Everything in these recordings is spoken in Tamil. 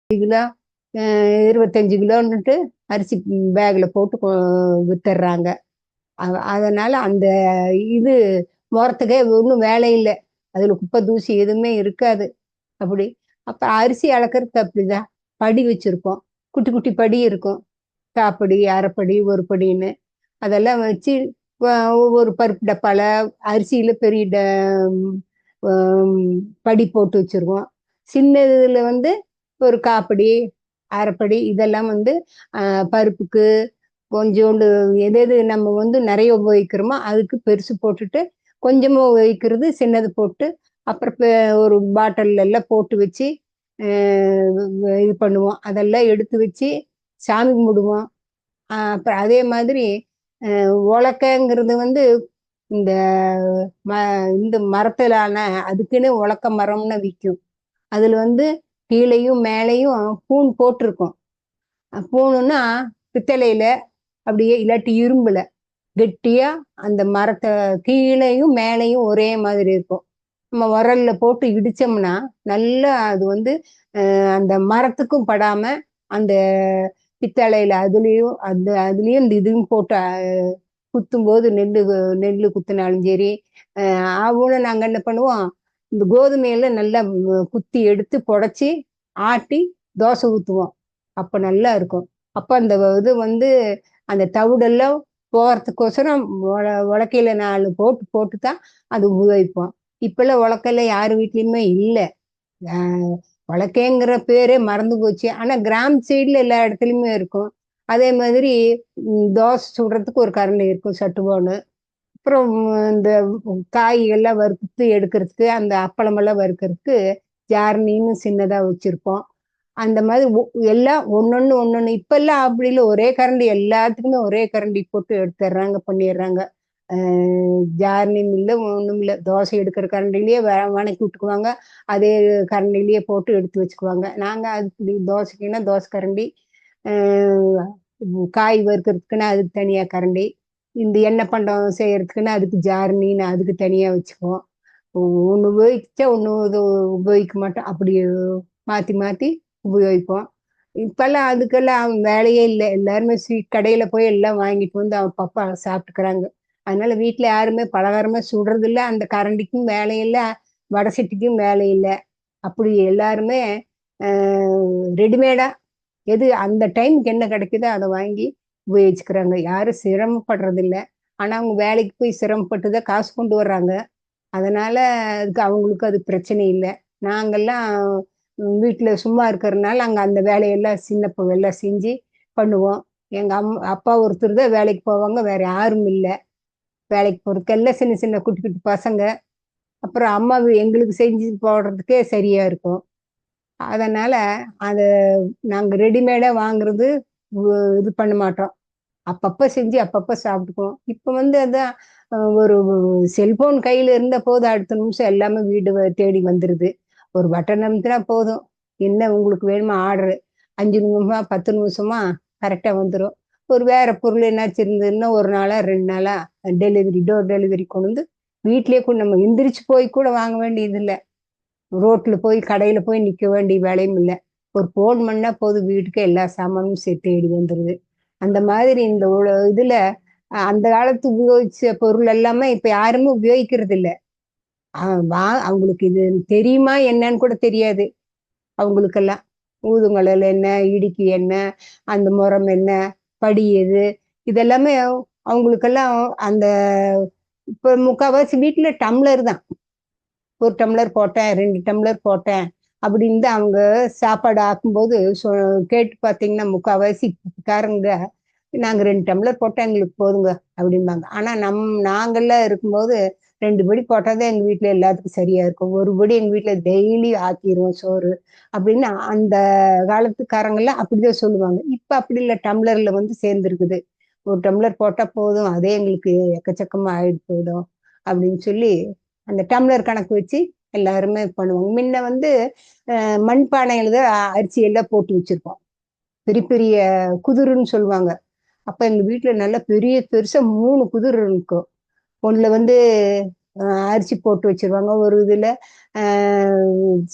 கிலோ 25 கிலோன்னுட்டு அரிசி பேக்ல போட்டு வித்துடுறாங்க. அதனால அந்த இது முறத்துக்கே ஒன்றும் வேலை இல்லை. அதுல குப்பை தூசி எதுவுமே இருக்காது. அப்படி அப்ப அரிசி அளக்கறதுக்கு அப்படிதான் படி வச்சிருப்போம். குட்டி குட்டி படி இருக்கும். காப்படி, அரைப்படி, ஒரு படின்னு அதெல்லாம் வச்சு ஒவ்வொரு பருப்பு டப்பால அரிசியில பெரிய படி போட்டு வச்சிருவோம். சின்ன இதுல வந்து ஒரு காப்படி, அரைப்படி இதெல்லாம் வந்து பருப்புக்கு கொஞ்சோண்டு எது எது நம்ம வந்து நிறைய உபயோகிக்கிறோமோ அதுக்கு பெருசு போட்டுட்டு, கொஞ்சமா உபயோகிக்கிறது சின்னது போட்டு, அப்புறம் ஒரு பாட்டில்ல எல்லாம் போட்டு வச்சு இது பண்ணுவோம். அதெல்லாம் எடுத்து வச்சு சாமி கும்பிடுவோம். அப்புறம் அதே மாதிரி உலக்கைங்கிறது வந்து இந்த ம இந்த மரத்திலான அதுக்குன்னு உலக்க மரம்னு விற்கும். அதுல வந்து கீழையும் மேலையும் பூண் போட்டிருக்கும். பூணுன்னா பித்தளையில அப்படியே இல்லாட்டி இரும்புல கெட்டியா அந்த மரத்தை கீழையும் மேலையும் ஒரே மாதிரி இருக்கும். நம்ம உரல்ல போட்டு இடிச்சோம்னா நல்லா அது வந்து அந்த மரத்துக்கும் படாம அந்த பித்தளையில அதுலயும் இந்த இதுவும் போட்டு குத்தும் போது நெல்லு குத்துனாலும் சரி. ஆவுன்னு நாங்க என்ன பண்ணுவோம், இந்த கோதுமையில நல்லா குத்தி எடுத்து புடைச்சி ஆட்டி தோசை ஊத்துவோம். அப்ப நல்லா இருக்கும். அப்ப அந்த இது வந்து அந்த தவிடெல்லாம் போறதுக்கோசரம் உலக்கையில 4 போட்டு போட்டு தான் அது உபயோகிப்போம். இப்பெல்லாம் உலக்கையில யார் வீட்லயுமே இல்லை. உலக்கைங்கிற பேரே மறந்து போச்சு. ஆனா கிராம சைடுல எல்லா இடத்துலயுமே இருக்கும். அதே மாதிரி தோசை சுடுறதுக்கு ஒரு கரண்டி இருக்கும், சட்டுவோன்னு. அப்புறம் இந்த காய்கள்லாம் வறுத்து எடுக்கிறதுக்கு அந்த அப்பளமெல்லாம் வறுக்கிறதுக்கு ஜார்னின்னு சின்னதா வச்சிருப்போம். அந்த மாதிரி எல்லாம் ஒன்னொன்னு ஒன்னொன்னு. இப்ப எல்லாம் அப்படி இல்லை, ஒரே கரண்டி எல்லாத்துக்குமே ஒரே கரண்டி போட்டு எடுத்துடுறாங்க, பண்ணிடுறாங்க. ஜார்னியும் இல்லை, ஒண்ணும் இல்லை. தோசை எடுக்கிற கரண்டிலேயே வணக்கி விட்டுக்குவாங்க. அதே கரண்டிலேயே போட்டு எடுத்து வச்சுக்குவாங்க. நாங்க அது தோசைக்குன்னா தோசை கரண்டி, ஆஹ் காய் வறுக்கிறதுக்குன்னா அதுக்கு தனியா கரண்டி, இந்த எண்ணெய் பண்டம் செய்யறதுக்குன்னா அதுக்கு ஜார்னின்னு அதுக்கு தனியா வச்சுக்குவோம். ஒன்று உபயோகிச்சா ஒன்று உபயோகிக்க மாட்டோம். அப்படி மாத்தி மாத்தி உபயோகிப்போம். இப்பெல்லாம் அதுக்கெல்லாம் வேலையே இல்லை. எல்லாருமே கடையில போய் எல்லாம் வாங்கிட்டு வந்து அப்பப்ப சாப்பிட்டுக்கிறாங்க. அதனால வீட்டுல யாருமே பலகாரமே சுடுறது இல்லை. அந்த கரண்டிக்கும் வேலை இல்லை, வடை சட்டிக்கும் வேலை இல்லை. அப்படி எல்லாருமே ரெடிமேடா எது அந்த டைமுக்கு என்ன கிடைக்குதோ அதை வாங்கி உபயோகிச்சுக்கிறாங்க. யாரும் சிரமப்படுறது இல்லை. ஆனா அவங்க வேலைக்கு போய் சிரமப்பட்டுதான் காசு கொண்டு வர்றாங்க. அதனால அதுக்கு அவங்களுக்கு அது பிரச்சனை இல்லை. நாங்கெல்லாம் வீட்டுல சும்மா இருக்கிறதுனால அங்க அந்த வேலையெல்லாம் சின்ன எல்லாம் செஞ்சு பண்ணுவோம். எங்க அப்பா ஒருத்தர் தான் வேலைக்கு போவாங்க, வேற யாரும் இல்லை. வேலைக்கு போறதுக்கெல்லாம் சின்ன சின்ன குட்டி குட்டி பசங்க. அப்புறம் அம்மா எங்களுக்கு செஞ்சு போடுறதுக்கே சரியா இருக்கும். அதனால அதை நாங்க ரெடிமேடா வாங்குறது இது பண்ண மாட்டோம். அப்பப்ப செஞ்சு அப்பப்ப சாப்பிட்டுக்குவோம். இப்ப வந்து அதான் ஒரு செல்போன் கையில இருந்த போது அடுத்த நிமிஷம் எல்லாமே வீடு தேடி வந்துருது. ஒரு பட்டன் அமுத்தினா போதும். என்ன உங்களுக்கு வேணுமா ஆர்டரு, 5 நிமிஷமா 10 நிமிஷமா கரெக்டா வந்துடும். ஒரு வேற பொருள் என்னாச்சு இருந்ததுன்னா ஒரு நாளா 2 நாளா டெலிவரி, டோர் டெலிவரி கொண்டு வந்து வீட்லயே கூட நம்ம எந்திரிச்சு போய் கூட வாங்க வேண்டியது இல்லை. ரோட்ல போய் கடையில போய் நிக்க வேண்டிய வேலையும் இல்லை. ஒரு போன் பண்ணா போதும், வீட்டுக்கு எல்லா சாமானும் சேர்த்து தேடி வந்துருது. அந்த மாதிரி இந்த இதுல அந்த காலத்து உபயோகிச்ச பொருள் எல்லாமே இப்ப யாருமே உபயோகிக்கிறது இல்லை. அவங்களுக்கு இது தெரியுமா என்னன்னு கூட தெரியாது அவங்களுக்கெல்லாம். ஊதுங்குழல் என்ன, இடுக்கி என்ன, அந்த முறம் என்ன, படி எது, இதெல்லாமே அவங்களுக்கெல்லாம் அந்த இப்ப முக்கால்வாசி வீட்டுல டம்ளர் தான். ஒரு டம்ளர் போட்டேன், 2 டம்ளர் போட்டேன் அப்படின்னு தான் அவங்க சாப்பாடு ஆக்கும்போது கேட்டு பார்த்தீங்கன்னா முக்கால்வாசி காரங்க நாங்க 2 டம்ளர் போட்டா எங்களுக்கு போதுங்க அப்படிம்பாங்க. ஆனா நாங்கெல்லாம் இருக்கும்போது 2 படி போட்டாதான் எங்க வீட்டுல எல்லாத்துக்கும் சரியா இருக்கும். ஒரு படி எங்க வீட்டுல டெய்லி ஆக்கிடுவோம் சோறு அப்படின்னு அந்த காலத்துக்காரங்கெல்லாம் அப்படிதான் சொல்லுவாங்க. இப்ப அப்படி இல்லை, டம்ளர்ல வந்து சேர்ந்துருக்குது. ஒரு டம்ளர் போட்டா போதும், அதே எங்களுக்கு எக்கச்சக்கமா ஆயிட்டு போயிடும் அப்படின்னு சொல்லி அந்த டம்ளர் கணக்கு வச்சு எல்லாருமே பண்ணுவாங்க. முன்ன வந்து மண்பானையில தான் அரிசி எல்லாம் போட்டு வச்சிருப்போம். பெரிய பெரிய குதிருன்னு சொல்லுவாங்க. அப்ப எங்க வீட்டுல நல்லா பெரிய பெருசா 3 குதிர் இருக்கும். ஒண்ணுல வந்து அரிசி போட்டு வச்சிருவாங்க. ஒரு இதுல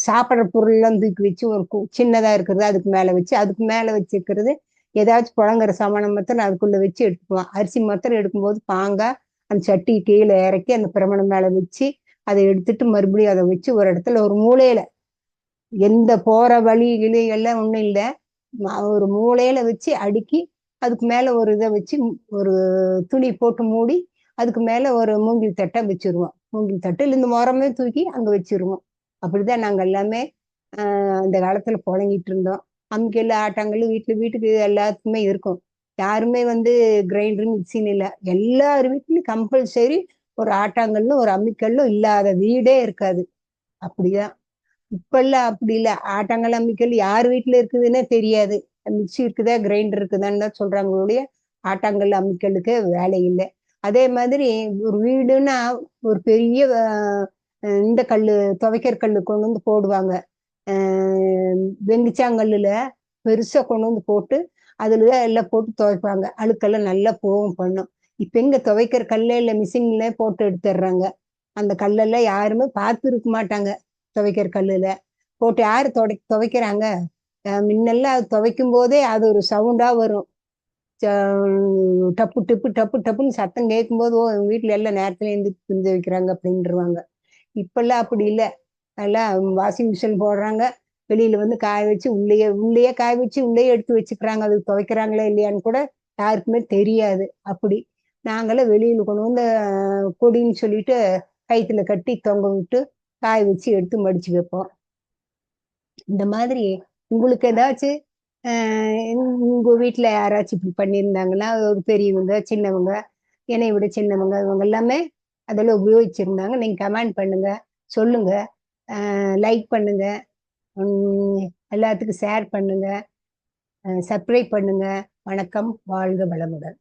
சாப்பிட்ற பொருள்லாம் தூக்கி வச்சு ஒரு சின்னதா இருக்கிறது அதுக்கு மேல வச்சு, அதுக்கு மேல வச்சிருக்கிறது ஏதாச்சும் புழங்குற சாமானம் மாத்திரம் அதுக்குள்ள வச்சு எடுத்துக்குவோம். அரிசி மாத்திரம் எடுக்கும்போது பாங்கா அந்த சட்டி கீழே இறக்கி அந்த பிரமணம் மேல வச்சு அதை எடுத்துட்டு மறுபடியும் அதை வச்சு ஒரு இடத்துல ஒரு மூலையில, எந்த போற வழி கிளி எல்லாம் ஒண்ணும் இல்ல, ஒரு மூலையில வச்சு அடுக்கி அதுக்கு மேல ஒரு இதை வச்சு ஒரு துணி போட்டு மூடி அதுக்கு மேல ஒரு மூங்கில் தட்டை வச்சிருவோம். மூங்கில் தட்டு இல்ல இந்த மரமே தூக்கி அங்க வச்சிருவோம். அப்படிதான் நாங்க எல்லாமே அந்த காலத்துல புழங்கிட்டு இருந்தோம். அம்மிக்கல் ஆட்டாங்கல் வீட்டுல வீட்டுக்கு எல்லாத்துக்குமே இருக்கும். யாருமே வந்து கிரைண்டர் மிக்சின்னு இல்லை, எல்லார் வீட்லயும் கம்பல்சரி ஒரு ஆட்டாங்கல்லும் ஒரு அம்மிக்கல்லும் இல்லாத வீடே இருக்காது. அப்படிதான். இப்பெல்லாம் அப்படி இல்லை, ஆட்டாங்கல் அம்மிக்கல் யார் வீட்டுல இருக்குதுன்னே தெரியாது. மிக்சி இருக்குதா கிரைண்டர் இருக்குதான்னு தான் சொல்றாங்க ஒழிய ஆட்டாங்கல் அம்மிக்கல்லுக்கு வேலை இல்லை. அதே மாதிரி ஒரு வீடுன்னா ஒரு பெரிய இந்த கல்லு, துவைக்கிற கல்லு கொண்டு வந்து போடுவாங்க. வெங்கிச்சாங்கல்லுல பெருசா கொண்டு வந்து போட்டு அதுலதான் எல்லாம் போட்டு துவைப்பாங்க. அழுக்கெல்லாம் நல்லா போகும் பண்ணும். இப்ப எங்க துவைக்கிற கல்லே இல்ல, மிஷின்ல போட்டு எடுத்துடுறாங்க. அந்த கல்லெல்லாம் யாருமே பார்த்து இருக்க மாட்டாங்க. துவைக்கிற கல்லுல போட்டு யாரு துவைக்கிறாங்க. முன்னெல்லாம் அது துவைக்கும் போதே அது ஒரு சவுண்டா வரும். டப்பு டப்பு டப்பு டப்புன்னு சத்தம் கேட்கும்போது ஓ எங்க வீட்டுல எல்லாம் நேரத்துல இருந்து துணி துவைக்கிறாங்க அப்படின்ட்டுருவாங்க. இப்பெல்லாம் அப்படி இல்லை. எல்லாம் வாஷிங் மிஷின் போடுறாங்க. வெளியில வந்து காய வச்சு உள்ளேயே உள்ளேயே காய வச்சு உள்ளேயே எடுத்து வச்சுக்கிறாங்க. அது துவைக்கிறாங்களா இல்லையான்னு கூட யாருக்குமே தெரியாது. அப்படி நாங்களாம் வெளியில கொண்டு வந்து கொடின்னு சொல்லிட்டு கயித்துல கட்டி தொங்க விட்டு காய வச்சு எடுத்து மடிச்சு வைப்போம். இந்த மாதிரி உங்களுக்கு ஏதாச்சும் உங்க வீட்டுல யாராச்சும் இப்படி பண்ணியிருந்தாங்கன்னா, ஒரு பெரியவங்க சின்னவங்க என்னை விட சின்னவங்க இவங்க எல்லாமே அதெல்லாம் உபயோகிச்சிருந்தாங்க, நீங்க கமெண்ட் பண்ணுங்க, சொல்லுங்க, லைக் பண்ணுங்க, எல்லாத்துக்கும் ஷேர் பண்ணுங்க, சப்ஸ்கிரைப் பண்ணுங்க. வணக்கம், வாழ்க வளமுடன்.